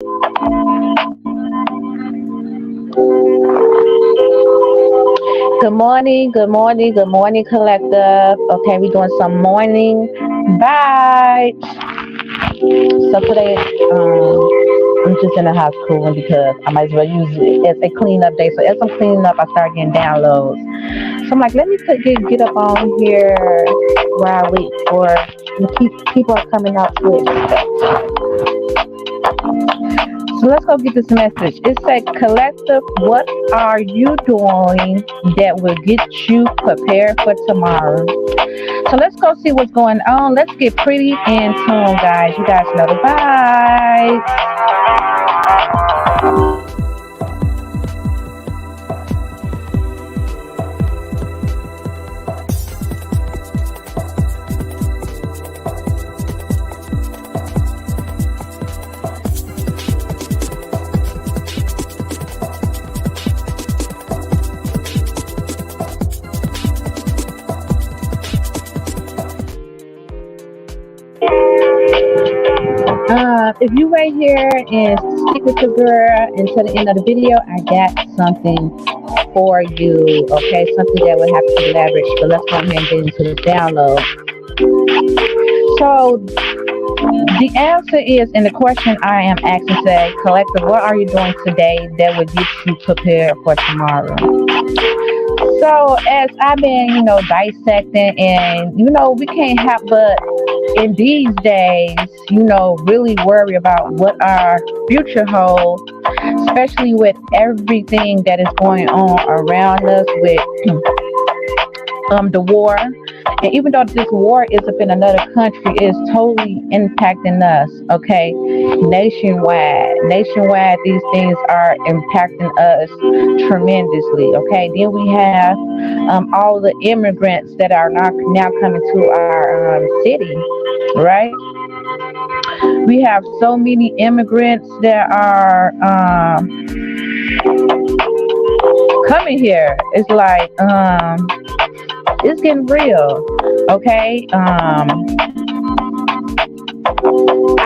Good morning, good morning, good morning, collective. Okay, we're doing some morning vibes. So today, I'm just in the house cooling because I might as well use it as a cleanup day. So as I'm cleaning up, I start getting downloads. So I'm like, let me get up on here while I wait for people are coming out with stuff. So let's go get this message. It said, collective, what are you doing that will get you prepared for tomorrow? So let's go see what's going on. Let's get pretty in tune, guys. You guys know the vibes. If you right here and stick with your girl until the end of the video, I got something for you. Okay, something that will have to elaborate. So let's go ahead and get into the download. So the answer is, and the question I am asking say, collective, what are you doing today that will get you prepared for tomorrow? So as I've been, dissecting, and we can't help but in these days, really worry about what our future holds, especially with everything that is going on around us with the war. And even though this war is up in another country, it's totally impacting us, okay? Nationwide, these things are impacting us tremendously, okay? Then we have all the immigrants that are now coming to our city, right? We have so many immigrants that are coming here. It's like it's getting real, okay? I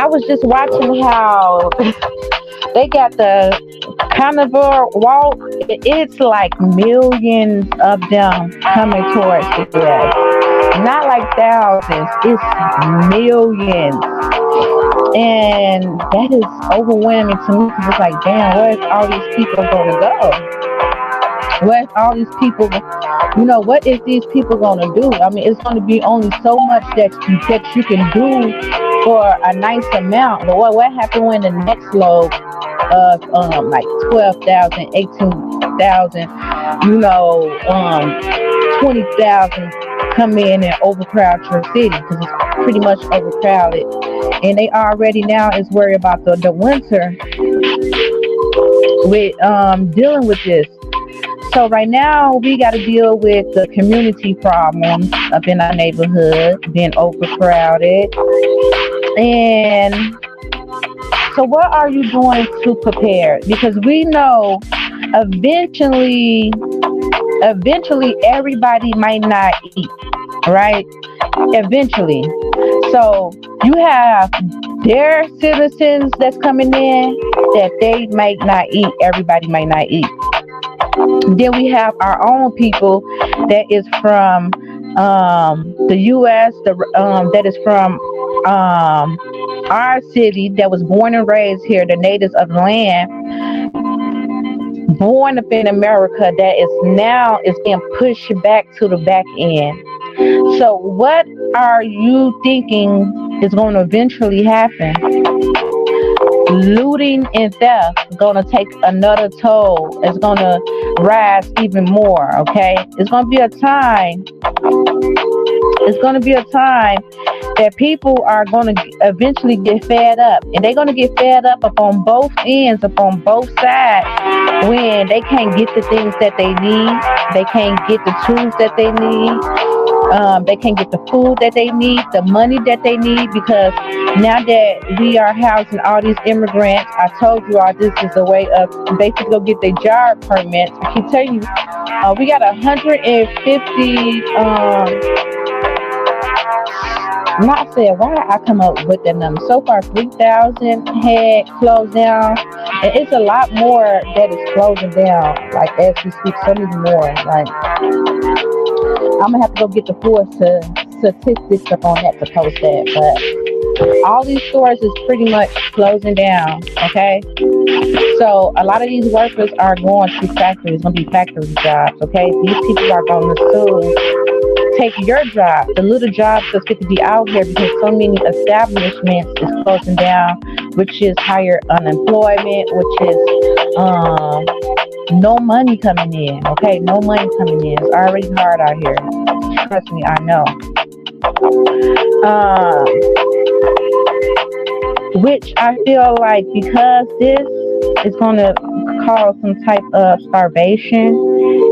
was just watching how they got the carnivore walk. It's like millions of them coming towards the US. Not like thousands, it's millions. And that is overwhelming to me because it's like, damn, where's all these people going to go? Where's all these people? What is these people going to do? I mean, it's going to be only so much that you can do for a nice amount. But what happened when the next load of like 12,000, 18,000, 20,000 come in and overcrowd your city because it's pretty much overcrowded. And they already now is worried about the winter with dealing with this. So right now we got to deal with the community problems up in our neighborhood, being overcrowded. And so what are you doing to prepare? Because we know eventually everybody might not eat, right? Eventually. So you have their citizens that's coming in that they might not eat. Everybody might not eat. Then we have our own people that is from the U.S. That is from our city, that was born and raised here, the natives of the land, born up in America, that is now is being pushed back to the back end. So what are you thinking is going to eventually happen? Looting and theft is going to take another toll. It's going to rise even more, okay? It's going to be a time that people are going to eventually get fed up. And they're going to get fed up on both ends, on both sides, when they can't get the things that they need. They can't get the tools that they need. They can't get the food that they need, the money that they need, because now that we are housing all these immigrants, I told you all this is a way of basically go get their job permits. I keep telling you, we got 150 Not said why I come up with that number. So far, 3,000 had closed down, and it's a lot more that is closing down. Like as we speak, so many more. Like I'm gonna have to go get the full statistics up on that to post that. But all these stores is pretty much closing down. Okay, so a lot of these workers are going to factories. Gonna be factory jobs. Okay, these people are going to school take your job, the little jobs that's fit to be out here because so many establishments is closing down, which is higher unemployment, which is no money coming in. Okay, no money coming in. It's already hard out here. Trust me, I know. Um, which I feel like because this is going to cause some type of starvation,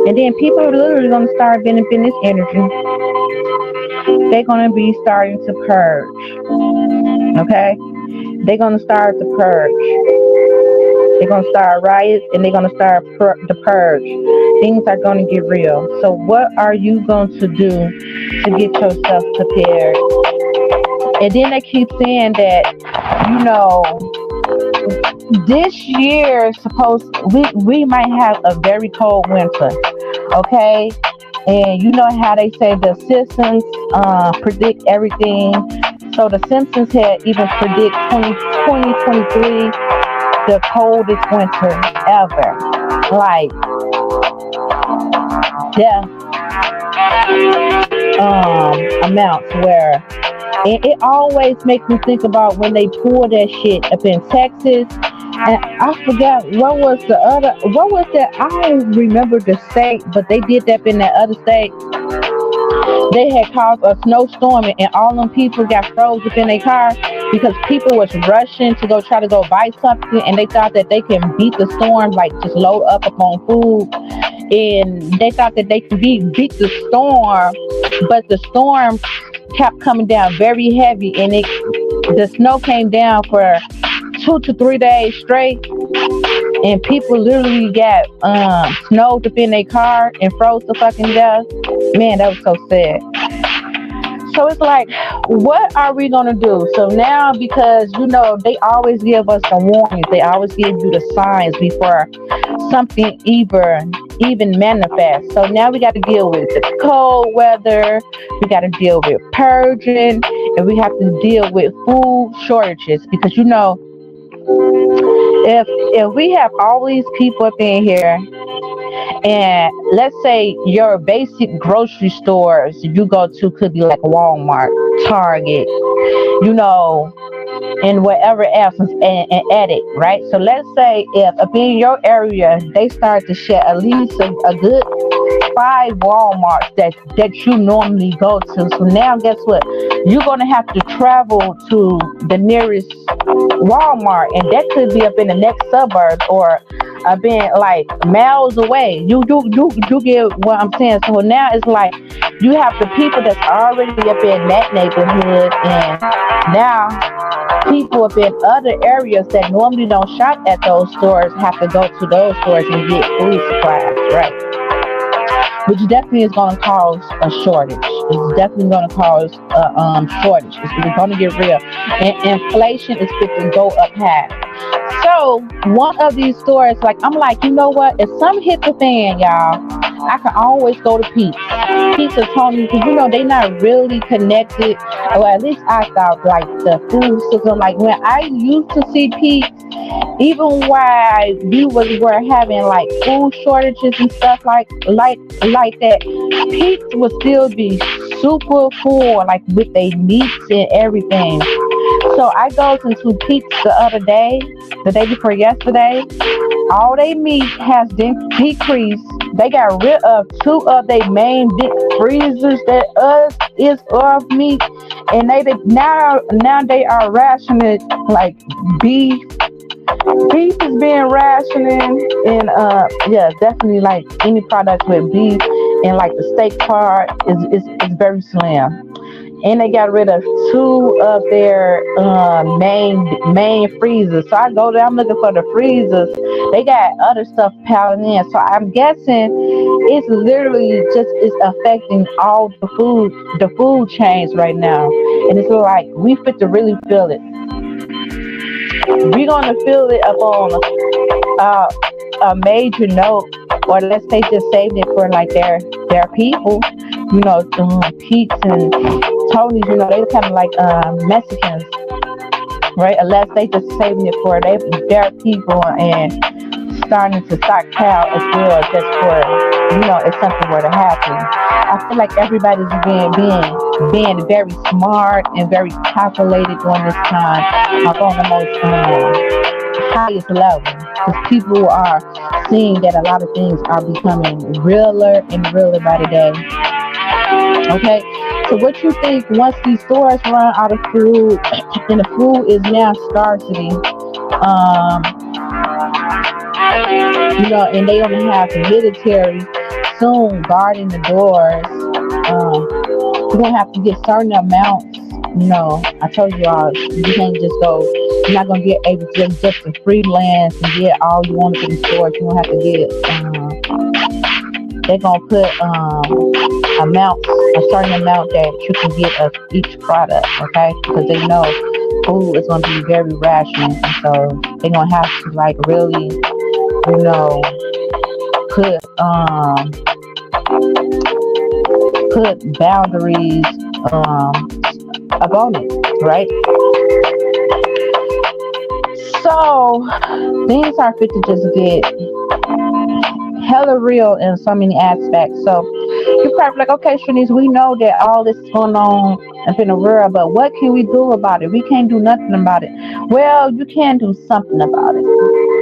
and then people are literally going to start benefiting this energy. They're going to be starting to purge. Okay? They're going to start to purge. They're going to start riots and they're going to start the purge. Things are going to get real. So, what are you going to do to get yourself prepared? And then they keep saying that, you know, this year supposed we might have a very cold winter. Okay? And you know how they say the Simpsons predict everything. So the Simpsons had even predict 2023 the coldest winter ever. Like death amounts where it always makes me think about when they pour that shit up in Texas. And I forgot what was that? I don't remember the state, but they did that in that other state. They had caused a snowstorm and all them people got froze within their car because people was rushing to go try to go buy something and they thought that they can beat the storm, like just load up upon food. And they thought that they could beat the storm, but the storm kept coming down very heavy and the snow came down for 2 to 3 days straight, and people literally got snowed up in their car and froze to fucking death. Man, that was so sad. So it's like, what are we gonna do? So now, because you know they always give us the warnings, they always give you the signs before something even manifests. So now we got to deal with the cold weather, we got to deal with purging, and we have to deal with food shortages because you know if we have all these people up in here, and let's say your basic grocery stores you go to could be like Walmart, Target, you know, and whatever else and edit, right? So let's say if up in your area they start to share at least a good 5 Walmarts that you normally go to. So now guess what? You're gonna have to travel to the nearest Walmart, and that could be up in the next suburb or being like miles away. You get what I'm saying? So now it's like you have the people that's already up in that neighborhood, and now people up in other areas that normally don't shop at those stores have to go to those stores and get food supplies, right? Which definitely is going to cause a shortage. It's definitely going to cause a shortage. It's going to get real. And inflation is going to go up high. So one of these stores, like I'm like, you know what? If something hit the fan, y'all, I can always go to Pete's. Pete's has told me because you know they not really connected. Or at least I thought like the food system. Like when I used to see Pete's, even while we were having like food shortages and stuff like that, Pete's would still be super full, like with their meats and everything. So I goes into Pete's the day before yesterday. All they meat has decreased. They got rid of 2 of their main big freezers that is of meat, and now they are rationing like beef. Beef is being rationing, and yeah, definitely like any product with beef and like the steak part is very slim. And they got rid of 2 of their main freezers. So I go there, I'm looking for the freezers. They got other stuff piling in. So I'm guessing it's literally just is affecting all the food chains right now. And it's like we fit to really feel it. We're gonna feel it up on a major note, or let's say just saving it for like their people. Pete's and Tony's. They kind of like Mexicans, right? Unless they just saving it for their people and starting to stockpile as well, just for if something were to happen. I feel like everybody's being very smart and very calculated during this time, up on the most highest level, because people are seeing that a lot of things are becoming realer and realer by the day. Okay, so what you think once these stores run out of food and the food is now scarcity, and they only have the military soon guarding the doors, you're going to have to get certain amounts. I told you all, you can't just go, you're not going to get able to just to freelance and get all you want in the stores. You're going to have to get, they're going to put a certain amount that you can get of each product, okay? Because they know food is going to be very rational. And so they're going to have to like really, put boundaries upon it, right? So things are fit to just get hella real in so many aspects. So you're probably like, okay, Shanice, we know that all this is going on in the world, but what can we do about it? We can't do nothing about it. Well, you can do something about it.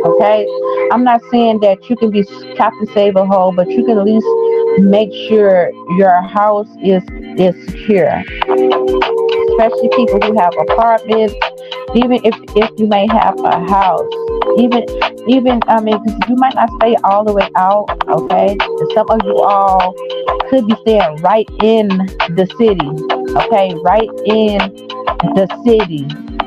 Okay, I'm not saying that you can be Captain Save a Hole, but you can at least make sure your house is secure. Especially people who have apartments, even if you may have a house, even because you might not stay all the way out. Okay, and some of you all could be staying right in the city. Okay, right in the city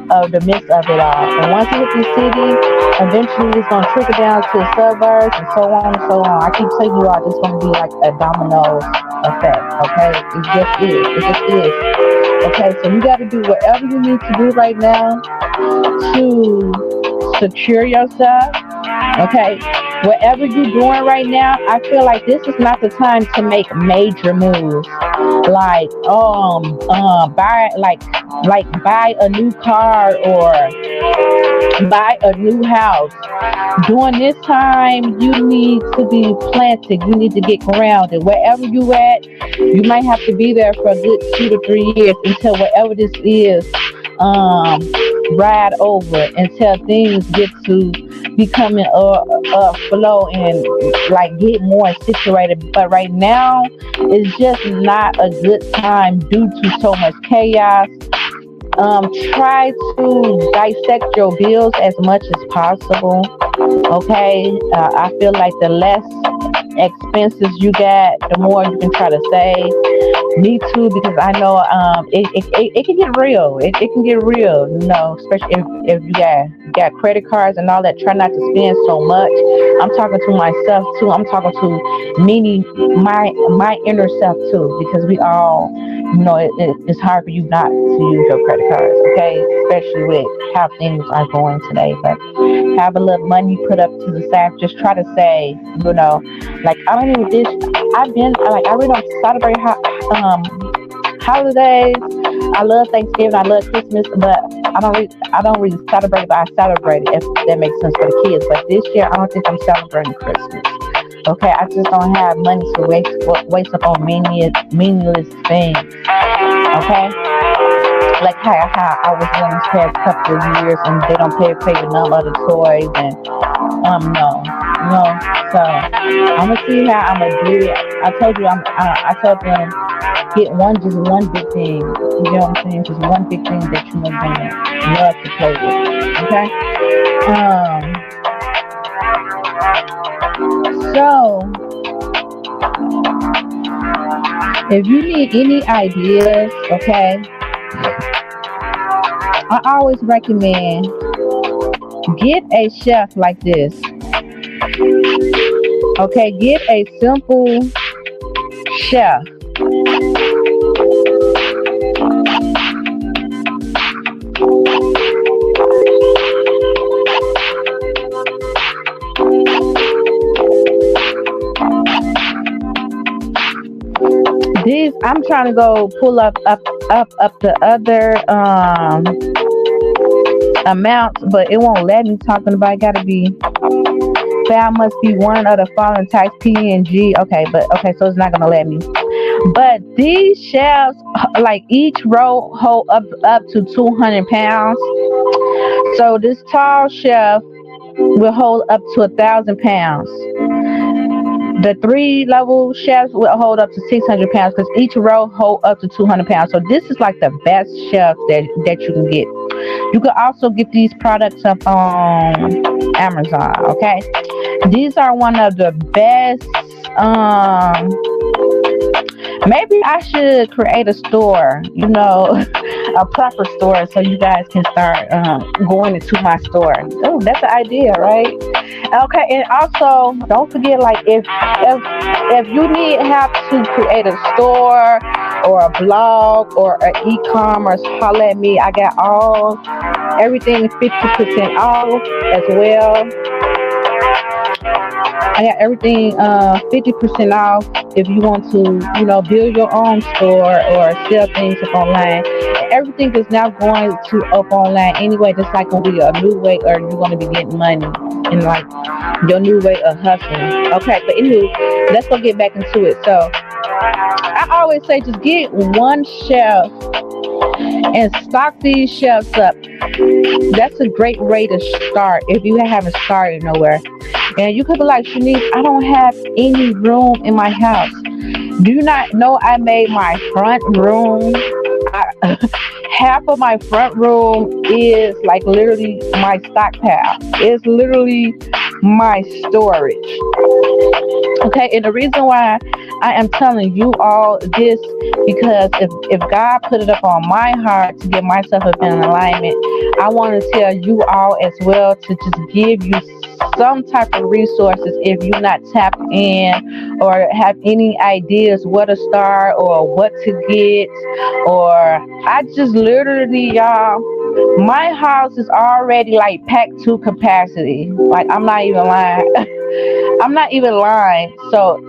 of the midst of it all. And once you hit the city, eventually it's going to trickle down to the suburbs and so on and so on. I keep telling you all, this is going to be like a domino effect. Okay, it just is. It just is. Okay, so you got to do whatever you need to do right now to secure yourself. Okay, whatever you're doing right now, I feel like this is not the time to make major moves. Like buy a new car or buy a new house. During this time, you need to be planted. You need to get grounded. Wherever you at, you might have to be there for a good 2 to 3 years until whatever this is ride over, until things get to becoming flow and like get more situated. But right now, it's just not a good time due to so much chaos. Try to dissect your bills as much as possible. Okay, I feel like the less expenses you got, the more you can try to save. Me too, because I know it can get real. It can get real, especially if you got credit cards and all that. Try not to spend so much. I'm talking to myself too. I'm talking to my inner self too, because we all, it's hard for you not to use your credit cards, okay? Especially with how things are going today. But have a little money put up to the side. Just try to save, like I really don't celebrate holidays. I love Thanksgiving, I love Christmas, but I don't really celebrate, but I celebrate it, if that makes sense for the kids. But this year I don't think I'm celebrating Christmas. Okay, I just don't have money to waste up on meaningless things. Okay, like how I was doing this past couple of years, and they don't pay for none of the toys, and no. So I'm gonna see how I'm gonna do it. I told them get one big thing. You know what I'm saying? Just one big thing that you're gonna love to play with. Okay. So if you need any ideas, okay, I always recommend get a chef like this. Okay, get a simple chef. These I'm trying to go pull up the other amounts, but it won't let me. Talking about it gotta be found must be one of the following types PNG. Okay, but okay, so it's not gonna let me. But these shelves, like each row hold up to 200 pounds. So this tall shelf will hold up to 1,000 pounds. The three level shelves will hold up to 600 pounds because each row hold up to 200 pounds. So this is like the best shelf that you can get. You can also get these products up on Amazon. Okay, these are one of the best. Maybe I should create a store, a proper store, so you guys can start going into my store. Oh, that's an idea, right? Okay, and also don't forget, like if you need help to create a store or a blog or an e-commerce, holler at me. I got everything 50% off as well. I got everything 50% off if you want to, build your own store or sell things up online. Everything is now going to up online anyway. Just like gonna be a new way, or you're gonna be getting money in like your new way of hustling. Okay, but anyway, let's go get back into it. So I always say just get one shelf and stock these shelves up. That's a great way to start if you haven't started nowhere. And you could be like, Shanice, I don't have any room in my house. Do you not know I made my front room? Half of my front room is like literally my stockpile. It's literally my storage. Okay, and the reason why I am telling you all this, because if God put it up on my heart to get myself up in alignment, I want to tell you all as well to just give you some type of resources if you're not tapped in or have any ideas where to start or what to get. Or I just literally, y'all, my house is already like packed to capacity. Like, I'm not even lying. I'm not even lying. So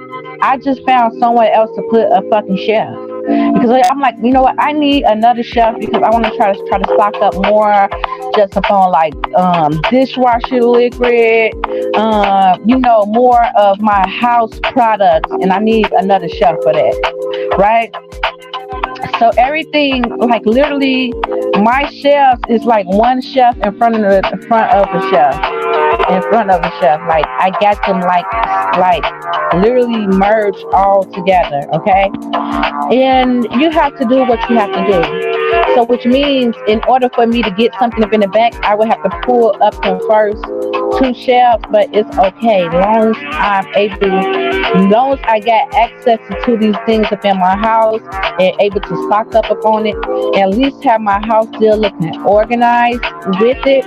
I just found somewhere else to put a fucking shelf. Because I'm like, you know what? I need another shelf because I want to try to stock up more, just upon like dishwasher liquid, more of my house products, and I need another shelf for that, right? So everything, like literally, my shelf is like one shelf in front of the shelf. In front of the shelf, like I got them like literally merged all together. Okay, and you have to do what you have to do. So which means in order for me to get something up in the back, I would have to pull up the first two shelves, but it's okay. Long as I got access to these things up in my house and able to stock up upon it, at least have my house still looking organized with it,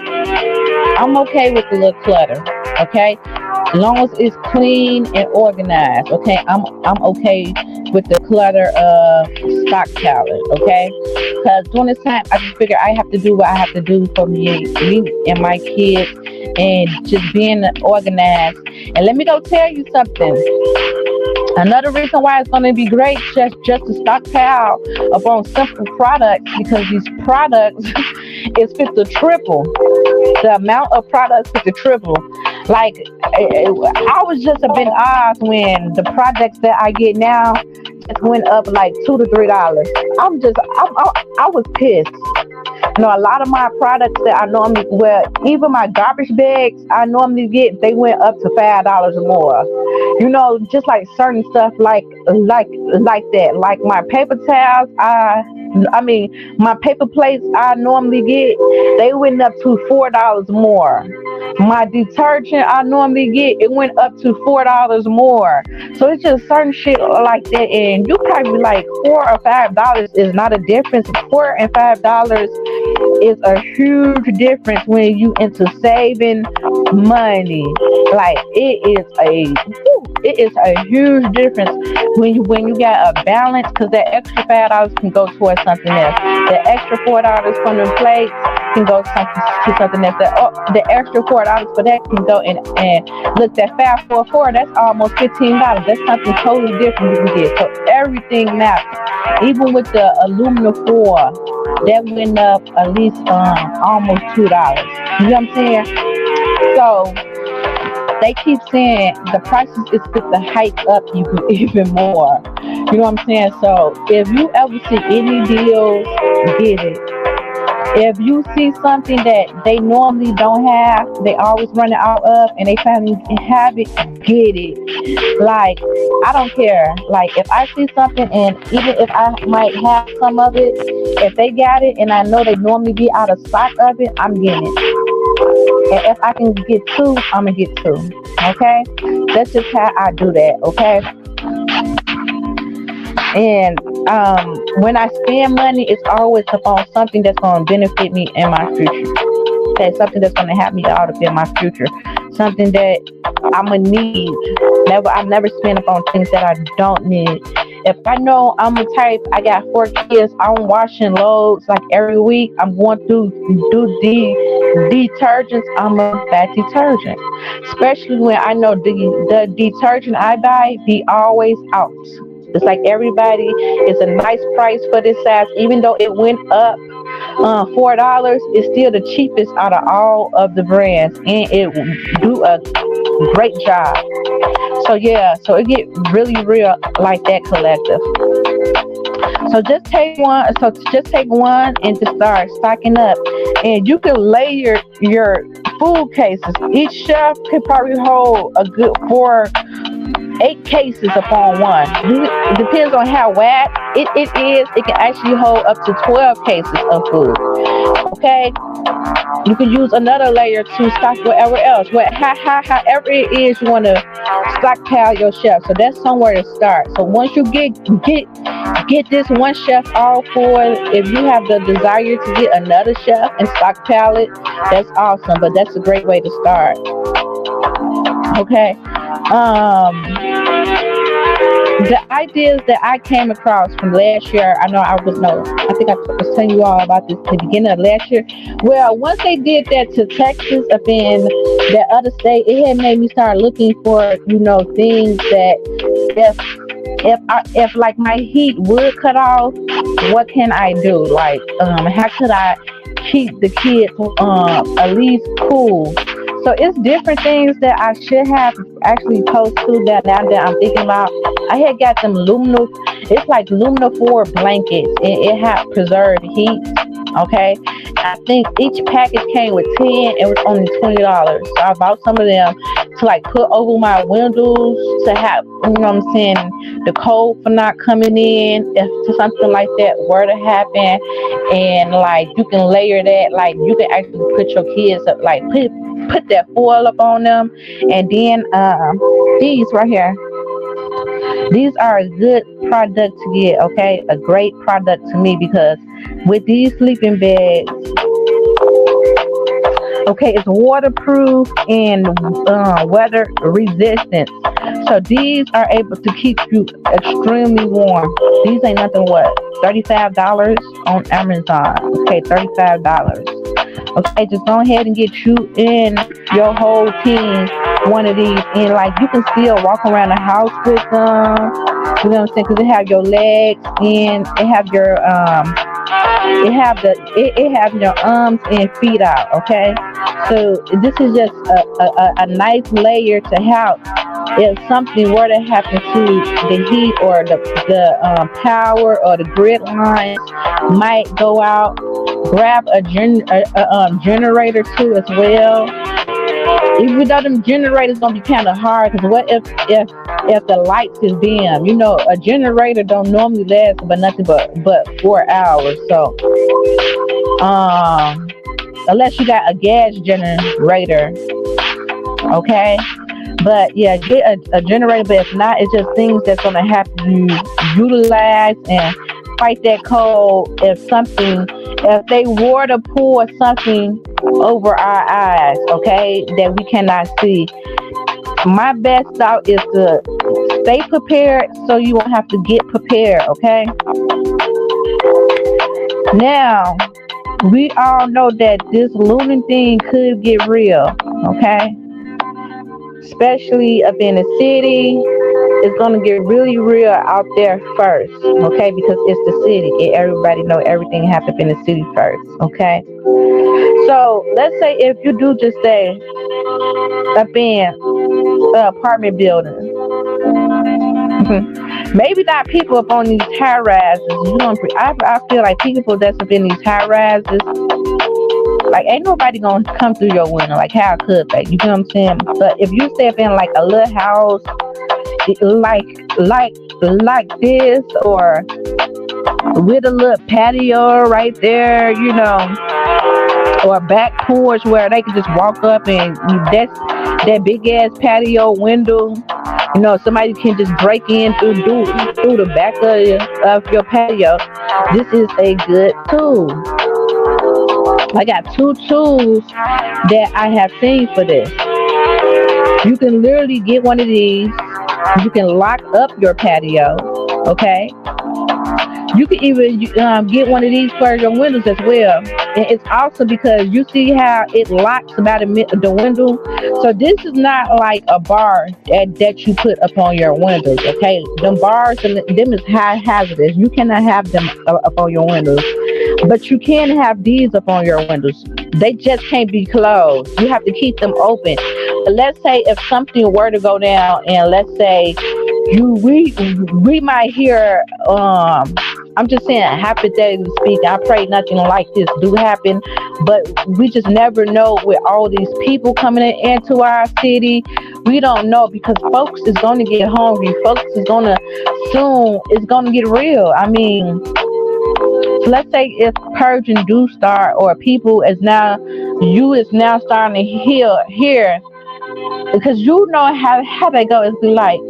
I'm okay with the little clutter. Okay, as long as it's clean and organized. Okay, I'm okay with the clutter of stock palette. Okay, because during this time, I just figure I have to do what I have to do for me and my kids, and just being organized. And let me go tell you something. Another reason why it's going to be great just to stockpile upon simple products, because these products is fit to triple. The amount of products fit to triple. Like, I was just a bit odd when the products that I get now just went up like $2 to $3. I was pissed. A lot of my products that I normally, even my garbage bags I normally get, they went up to $5 or more. Just like certain stuff like that. Like my paper towels, my paper plates I normally get, they went up to $4 more. My detergent I normally get, it went up to $4 more. So it's just certain shit like that, and you probably like $4 or $5 is not a difference. $4 and $5 is a huge difference when you into saving money. Like, it is it is a huge difference when you got a balance, because that extra $5 can go towards something else. The extra $4 from the plates can go to something else. The extra $4 for that can go and look, that 544, that's almost $15. That's something totally different you can get. So everything matters. Even with the aluminum foil, that went up at least almost $2. You know what I'm saying? So they keep saying the prices is fit to hike up even more. You know what I'm saying? So if you ever see any deals, get it. If you see something that they normally don't have, they always run it out of, and they finally have it, get it. Like, I don't care. Like, if I see something, and even if I might have some of it, if they got it and I know they normally be out of stock of it, I'm getting it. And if I can get two, I'm going to get two. Okay? That's just how I do that. Okay? And when I spend money, it's always upon something that's going to benefit me in my future. Okay, something that's going to help me out in my future. Something that I'm going to need. I never spend upon things that I don't need. If I know I'm a type, I got 4 kids, I'm washing loads like every week. I'm going to do detergents. I'm a bad detergent. Especially when I know the detergent I buy be always out. It's like everybody, it's a nice price for this size. Even though it went up $4, it's still the cheapest out of all of the brands. And it do a great job. So yeah, so it get really real like that, collective. So just take one and just start stocking up. And you can layer your food cases. Each shelf can probably hold a good 8 cases upon one. It depends on how wide it is. It can actually hold up to 12 cases of food. Okay? You can use another layer to stock whatever else. However it is you want to stockpile your shelf. So that's somewhere to start. So once you get this one shelf all full, if you have the desire to get another shelf and stockpile it, that's awesome. But that's a great way to start. Okay. The ideas that I came across from last year, I think I was telling you all about this at the beginning of last year. Well, once they did that to Texas up in that other state, it had made me start looking for, things that if like my heat would cut off, what can I do? Like, how could I keep the kids at least cool? So it's different things that I should have actually posted that now that I'm thinking about. I had got them it's like aluminum foil blankets, and it had preserved heat. Okay, I think each package came with 10. It was only $20. So I bought some of them to like put over my windows to have, the cold for not coming in if something like that were to happen. And like you can layer that, like you can actually put your kids up, like put that foil up on them. And then these right here, these are a good product to get. Okay, a great product to me, because with these sleeping bags, okay, it's waterproof and weather resistant. So these are able to keep you extremely warm. These ain't nothing, $35 on Amazon. Okay, $35. Okay, just go ahead and get you and your whole team one of these, and like you can still walk around the house with them. You know what I'm saying? Because it have your legs and it have your it have your arms and feet out. Okay, so this is just a nice layer to help if something were to happen to the heat, or the power or the grid lines might go out. Grab a generator too as well. Even though them generators gonna be kind of hard, because what if the lights is dim? A generator don't normally last but nothing but 4 hours. So unless you got a gas generator, okay. But yeah, get a generator. But if not, it's just things that's gonna have to utilize and fight that cold. If they were to pour something over our eyes, okay, that we cannot see, My best thought is to stay prepared so you won't have to get prepared, okay? Now, we all know that this looting thing could get real, okay? Especially up in the city. It's gonna get really real out there first, okay? Because it's the city. And everybody know everything happens in the city first, okay? So let's say if you do just stay up in apartment buildings, maybe not people up on these high rises. You know, I feel like people that's up in these high rises, like ain't nobody gonna come through your window. Like how could they? You know what I'm saying? But if you stay up in like a little house, like like this, or with a little patio right there, you know, or a back porch where they can just walk up and that's that big ass patio window. You know, somebody can just break in through the back of your patio. This is a good tool. I got two tools that I have seen for this. You can literally get one of these. You can lock up your patio. Okay. You can even get one of these for your windows as well. And it's awesome because you see how it locks about the window. So this is not like a bar that you put up on your windows. Okay, them bars and them is high hazardous. You cannot have them up on your windows, but you can have these up on your windows. They just can't be closed. You have to keep them open. But let's say if something were to go down, and let's say we might hear I'm just saying, hypothetically speaking, I pray nothing like this do happen, but we just never know with all these people coming into our city. We don't know because folks is going to get hungry. Folks is going to soon, it's going to get real. I mean, so let's say if purging do start, or people is now starting to hear, because you know how they go. It's like,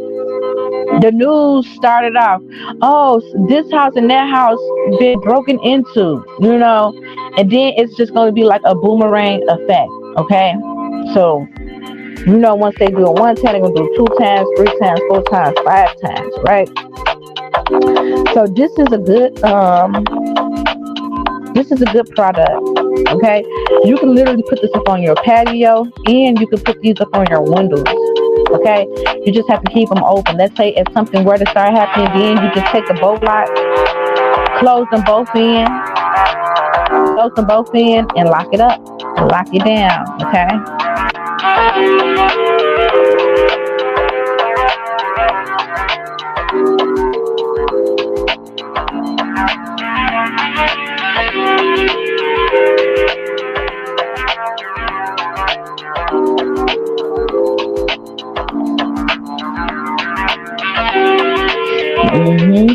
the news started off, oh, this house and that house been broken into, you know, and then it's just going to be like a boomerang effect, okay? So, you know, once they do it one time, they're going to do it 2 times, 3 times, 4 times, 5 times, right? So this is a good product, okay? You can literally put this up on your patio, and you can put these up on your windows. Okay, you just have to keep them open. Let's say if something were to start happening, then you just take the bolt lock, close them both in, and lock it up, and lock it down. Okay.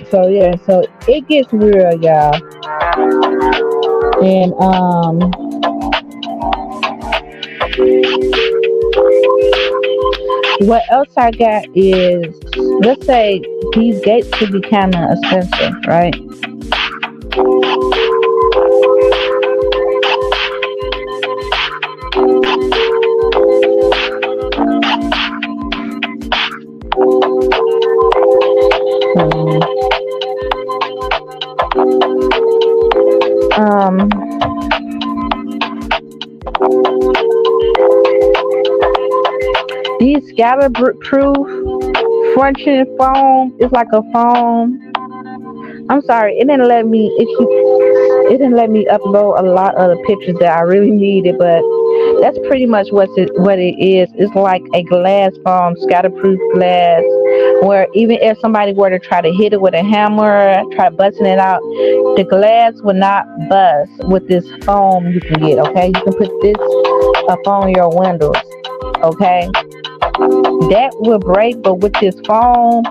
So yeah, so it gets real, y'all. And what else I got is, let's say these gates could be kind of expensive, right? These scatter-proof French foam is like a foam. I'm sorry, it didn't let me upload a lot of the pictures that I really needed, but that's pretty much what it is. It's like a glass foam, scatterproof glass, where even if somebody were to try to hit it with a hammer, try busting it out, the glass will not bust with this foam you can get, okay? You can put this up on your windows, okay? That will break, but with this foam,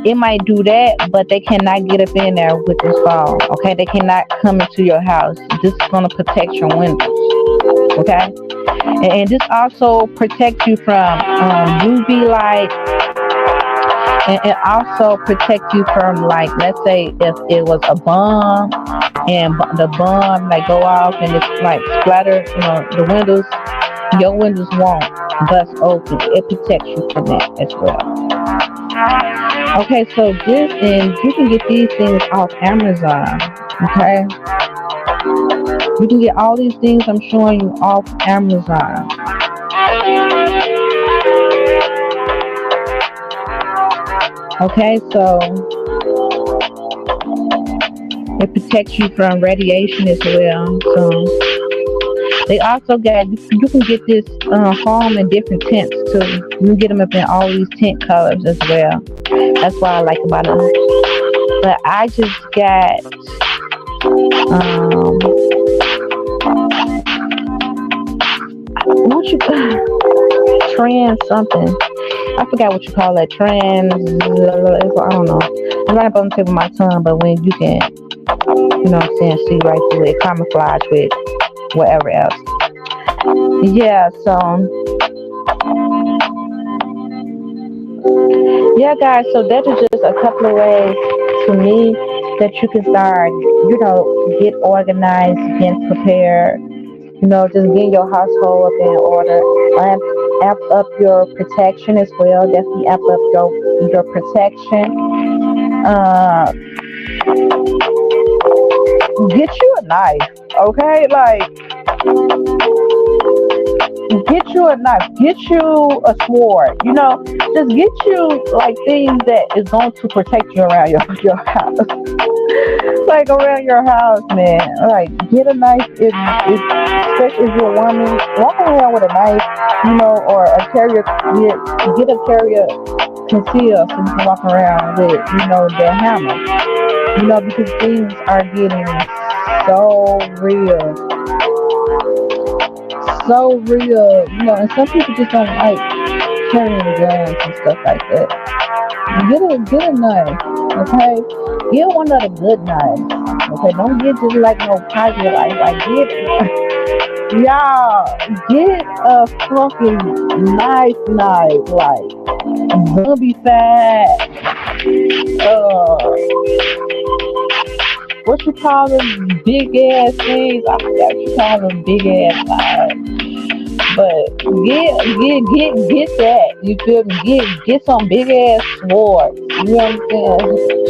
it might do that, but they cannot get up in there with this foam, okay? They cannot come into your house. This is going to protect your windows, okay? And this also protects you from UV light, and it also protects you from, like, let's say if it was a bomb and the bomb like go off and it's like splatter, you know, the windows, your windows won't bust open. It protects you from that as well. Okay, so this and you can get these things off Amazon. Okay, you can get all these things I'm showing you off Amazon. Okay, so it protects you from radiation as well. So they also got you can get this foam in different tints too. You can get them up in all these tint colors as well. That's what I like about them. But I just got um what you trans something. I forgot what you call that. Trans. I don't know. I'm not up on the tip of my tongue, but when you can, you know what I'm saying, see right through it, camouflage with whatever else. Yeah, so yeah, guys, so that is just a couple of ways to me that you can start, get organized, get prepared, just getting your household up in order. Amp up your protection as well. Definitely amp up your protection. Get you a knife, okay? Like, get you a knife, get you a sword, just get you like things that is going to protect you around your house. Like around your house, man. Like, get a knife especially if you're a woman, walk around with a knife, or a carrier, get a carrier concealed so you can walk around with, the hammer. Because things are getting so real. So real, and some people just don't like carrying guns and stuff like that. Get a knife, okay? Get one of the good knives, okay? Don't get just like no pocket knife. Like, get a fucking nice knife, like zombie fat. What you call them big ass things? I forgot what you call them big ass knives. But get that. You feel me? Get some big ass swords. You know what I'm saying?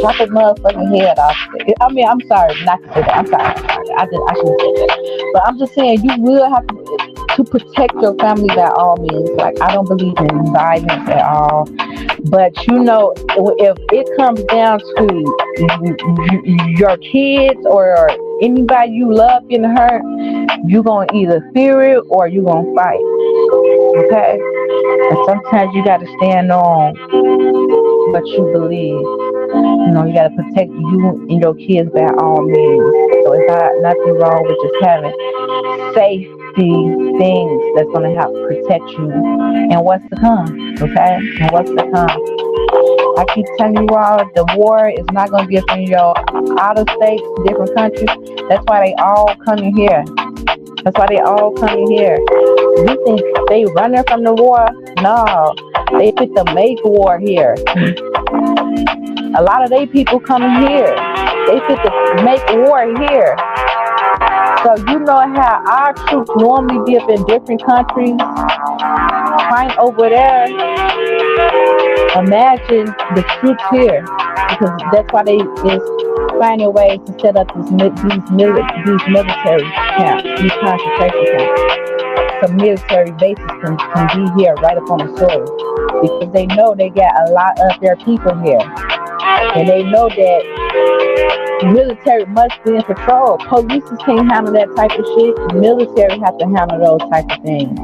Chop a motherfucking head off. I mean, I'm sorry not to say that. I'm sorry. I shouldn't say that. But I'm just saying you will have to protect your family by all means. Like, I don't believe in violence at all. But if it comes down to your kids or anybody you love getting hurt, you're going to either fear it or you're going to fight. Okay? And sometimes you got to stand on what you believe. You got to protect you and your kids by all means. So it's nothing wrong with just having safety things that's going to help protect you and what's to come. Okay? And what's to come. I keep telling you all, the war is not going to be from your out of states, different countries. That's why they all coming here. You think they running from the war? No. They fit to make war here. A lot of they people coming here. They fit to make war here. So you know how our troops normally be up in different countries, fighting over there. Imagine the troops here, because that's why they is finding ways to set up these military camps, these concentration camps. Some military bases can be here right up on the soil, because they know they got a lot of their people here, and they know that military must be in patrol. Police can't handle that type of shit. Military have to handle those type of things.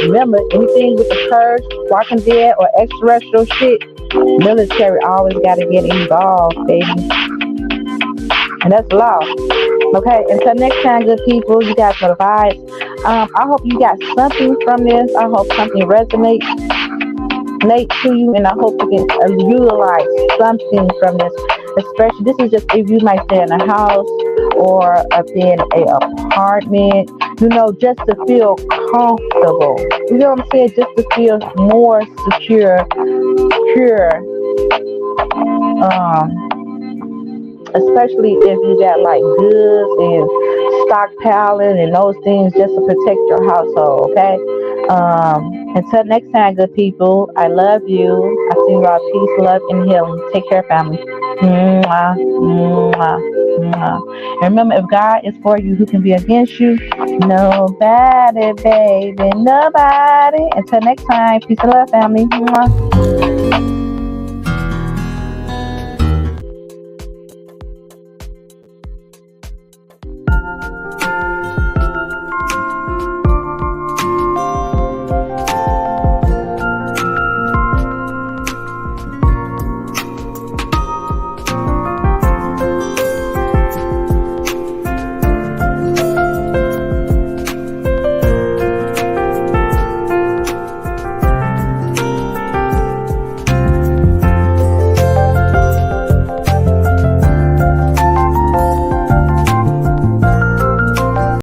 Remember, anything with the Purge, Walking Dead, or extraterrestrial shit, military always got to get involved, baby. And that's law. Okay, until next time, good people, you guys know the vibes. I hope you got something from this. I hope something resonates to you, and I hope you can utilize something from this. Especially, this is just if you might stay in a house or up in an apartment, just to feel comfortable. You know what I'm saying? Just to feel more secure. Especially if you got like goods and stockpiling and those things just to protect your household, okay? Until next time, good people, I love you. I send you all peace, love, and healing. Take care, family. Mwah, mwah, mwah. And remember, if God is for you, who can be against you? Nobody, baby, nobody. Until next time, peace and love, family. Mwah.